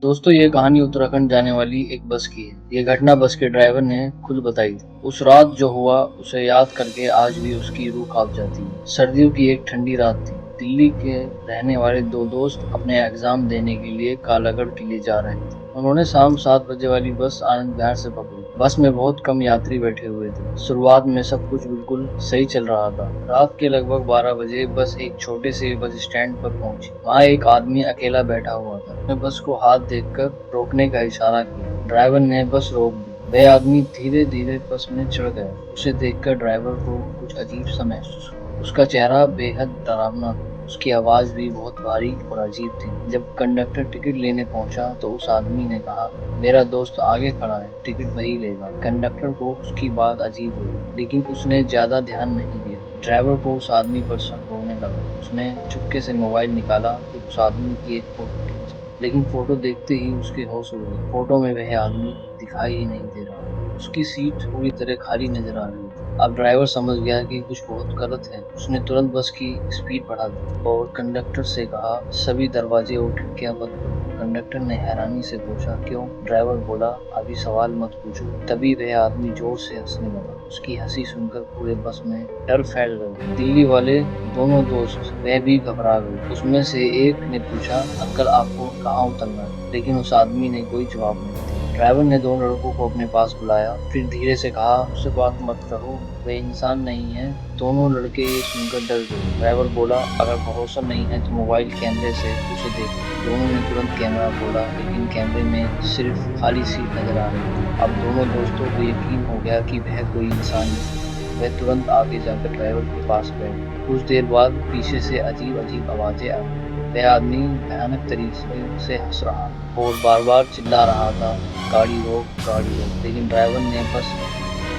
दोस्तों ये कहानी उत्तराखंड जाने वाली एक बस की है। ये घटना बस के ड्राइवर ने खुद बताई थी। उस रात जो हुआ उसे याद करके आज भी उसकी रूह कांप जाती है। सर्दियों की एक ठंडी रात थी। दिल्ली के रहने वाले दो दोस्त अपने एग्जाम देने के लिए कालागढ़ के लिए जा रहे थे। उन्होंने शाम 7 बजे वाली बस आनंद विहार से पकड़ी। बस में बहुत कम यात्री बैठे हुए थे। शुरुआत में सब कुछ बिल्कुल सही चल रहा था। रात के लगभग 12 बजे बस एक छोटे से बस स्टैंड पर पहुंची। वहाँ एक आदमी अकेला बैठा हुआ था। उसने बस को हाथ देकर रोकने का इशारा किया। ड्राइवर ने बस रोक दी। वह आदमी धीरे धीरे बस में चढ़ गया। उसे देखकर ड्राइवर को कुछ अजीब सा महसूस हुआ। उसका चेहरा बेहद डरावना था। उसकी आवाज भी बहुत भारी और अजीब थी। जब कंडक्टर टिकट लेने पहुंचा तो उस आदमी ने कहा, मेरा दोस्त आगे खड़ा है, टिकट वही लेगा। कंडक्टर को उसकी बात अजीब लगी, लेकिन उसने ज्यादा ध्यान नहीं दिया। ड्राइवर को उस आदमी पर शक होने लगा। उसने चुपके से मोबाइल निकाला और उस आदमी की एक फोटो खींची। लेकिन फोटो देखते ही उसके होश उड़ गए। फोटो में वह आदमी दिखाई ही नहीं दे रहा। उसकी सीट पूरी तरह खाली नजर आ रही थी। अब ड्राइवर समझ गया कि कुछ बहुत गलत है। उसने तुरंत बस की स्पीड बढ़ा दी और कंडक्टर से कहा, सभी दरवाजे और खिड़कियां बंद करो। कंडक्टर ने हैरानी से पूछा, क्यों? ड्राइवर बोला, अभी सवाल मत पूछो। तभी वह आदमी जोर से हंसने लगा। उसकी हंसी सुनकर पूरे बस में डर फैल गया। दिल्ली वाले दोनों दोस्त वह भी घबरा गए। उसमें से एक ने पूछा, अंकल आपको कहाँ उतरना है? लेकिन उस आदमी ने कोई जवाब नहीं दिया। ड्राइवर ने दोनों लड़कों को अपने पास बुलाया, फिर धीरे से कहा, उससे बात मत करो, वह इंसान नहीं है। दोनों लड़के ये सुनकर डर गए। ड्राइवर बोला, अगर भरोसा नहीं है तो मोबाइल कैमरे से उसे देखो। दोनों ने तुरंत कैमरा खोला, लेकिन कैमरे में सिर्फ खाली सीट नजर आ रही थी। अब दोनों दोस्तों को यकीन हो गया कि वह कोई इंसान नहीं। वह तुरंत आगे जाकर ड्राइवर के पास बैठ गए। कुछ देर बाद पीछे से अजीब अजीब आवाजें आई। वह आदमी भयानक तरीके से हंस रहा और बार बार चिल्ला रहा था, गाड़ी रोक, गाड़ी रोक। लेकिन ड्राइवर ने बस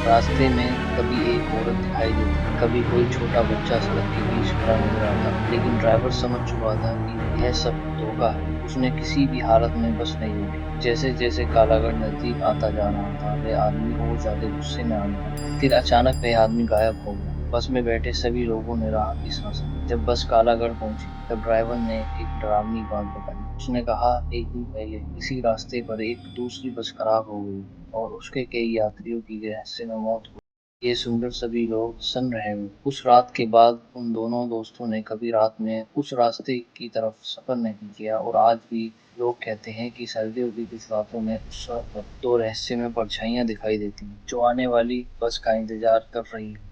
रास्ते में कभी एक औरत दिखाई देती, कभी कोई छोटा बच्चा सड़क के बीच खड़ा नजर आता। लेकिन ड्राइवर समझ चुका था कि यह सब धोखा है। उसने किसी भी हालत में बस नहीं रोकी। जैसे जैसे कालागढ़ नजदीक आता जा रहा था, वह आदमी और ज्यादा गुस्से में आने लगा। फिर अचानक वह आदमी गायब हो गया। बस में बैठे सभी लोगों ने राहत की सांस ली। जब बस कालागढ़ पहुंची तब ड्राइवर ने एक डरावनी बात बताई। उसने कहा, एक दिन पहले इसी रास्ते पर एक दूसरी बस खराब हो गई और उसके कई यात्रियों की रहस्यमय मौत हुई। ये सुनकर सभी लोग सन रहे हुए। उस रात के बाद उन दोनों दोस्तों ने कभी रात में उस रास्ते की तरफ सफर नहीं किया और आज भी लोग कहते हैं कि सर्दियों की कुछ रातों में उस वक्त दो रहस्यमय परछाइयां दिखाई देती हैं जो आने वाली बस का इंतजार कर रही हैं।